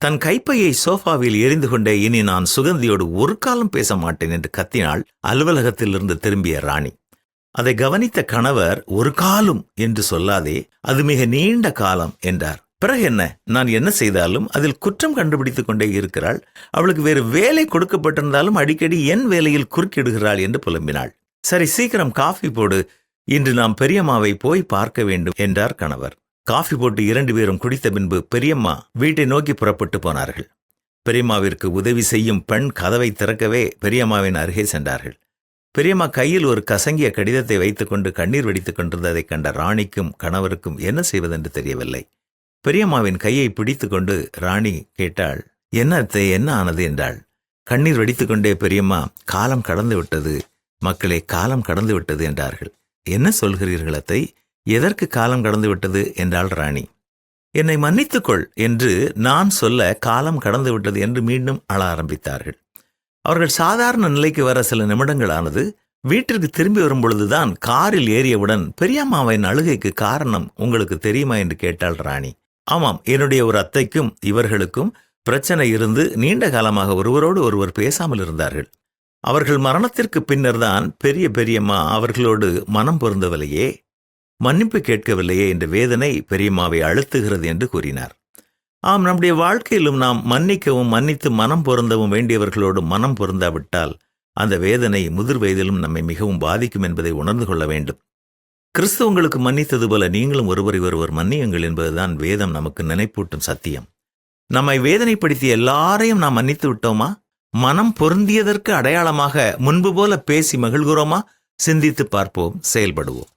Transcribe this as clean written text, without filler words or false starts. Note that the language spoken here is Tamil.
தன் கைப்பையை சோஃபாவில் எரிந்து கொண்டே இனி நான் சுகந்தியோடு ஒரு காலம் பேச மாட்டேன் என்று கத்தினாள் அலுவலகத்திலிருந்து திரும்பிய ராணி. அதை கவனித்த கணவர், ஒரு காலம் என்று சொல்லாதே, அது மிக நீண்ட காலம் என்றார். பிறகு என்ன, நான் என்ன செய்தாலும் அதில் குற்றம் கண்டுபிடித்துக் கொண்டே இருக்கிறாள். அவளுக்கு வேறு வேலை கொடுக்கப்பட்டிருந்தாலும் அடிக்கடி என் வேலையில் குறுக்கிடுகிறாள் என்று புலம்பினாள். சரி, சீக்கிரம் காஃபி போடு, இன்று நாம் பெரியம்மாவை போய் பார்க்க வேண்டும் என்றார் கணவர். காஃபி போட்டு 2 பேரும் குடித்த பின்பு பெரியம்மா வீட்டை நோக்கி புறப்பட்டு போனார்கள். பெரியம்மாவிற்கு உதவி செய்யும் பெண் கதவை திறக்கவே பெரியம்மாவின் அருகே சென்றார்கள். பெரியம்மா கையில் ஒரு கசங்கிய கடிதத்தை வைத்துக்கொண்டு கண்ணீர் வெடித்துக் கொண்டிருந்ததைக் கண்ட ராணிக்கும் கணவருக்கும் என்ன செய்வதென்று தெரியவில்லை. பெரியம்மாவின் கையை பிடித்து கொண்டு ராணி கேட்டாள், என்ன அத்தை, என்ன ஆனது என்றாள். கண்ணீர் வெடித்துக்கொண்டே பெரியம்மா, காலம் கடந்து விட்டது மக்களே, காலம் கடந்து விட்டது என்றார்கள். என்ன சொல்கிறீர்கள் அத்தை, எதற்கு காலம் கடந்து விட்டது என்றாள் ராணி. என்னை மன்னித்துக்கொள் என்று நான் சொல்ல காலம் கடந்து விட்டது என்று மீண்டும் அழ ஆரம்பித்தார்கள். அவர்கள் சாதாரண நிலைக்கு வர சில நிமிடங்கள் ஆனது. வீட்டிற்கு திரும்பி வரும்பொழுதுதான் காரில் ஏறியவுடன் பெரியம்மாவின் அழுகைக்கு காரணம் உங்களுக்கு தெரியுமா என்று கேட்டாள் ராணி. ஆமாம், என்னுடைய ஒரு அத்தைக்கும் இவர்களுக்கும் பிரச்சனை இருந்து நீண்ட காலமாக ஒருவரோடு ஒருவர் பேசாமல் இருந்தார்கள். அவர்கள் மரணத்திற்கு பின்னர்தான் பெரியம்மா அவர்களோடு மனம் பொருந்தவில்லையே, மன்னிப்பு கேட்கவில்லையே என்ற வேதனை பெரியம்மாவை அழுத்துகிறது என்று கூறினார். ஆம், நம்முடைய வாழ்க்கையிலும் நாம் மன்னிக்கவும் மன்னித்து மனம் பொருந்தவும் வேண்டியவர்களோடு மனம் பொருந்தாவிட்டால் அந்த வேதனை முதிர் வயதிலும் நம்மை மிகவும் பாதிக்கும் என்பதை உணர்ந்து கொள்ள வேண்டும். கிறிஸ்து உங்களுக்கு மன்னித்தது போல நீங்களும் ஒருவரை ஒருவர் மன்னியுங்கள் என்பதுதான் வேதம் நமக்கு நினைப்பூட்டும் சத்தியம். நம்மை வேதனைப்படுத்திய எல்லாரையும் நாம் மன்னித்து விட்டோமா? மனம் பொருந்தியதற்கு அடையாளமாக முன்பு போல பேசி மகிழ்கிறோமா? சிந்தித்து பார்ப்போம், செயல்படுவோம்.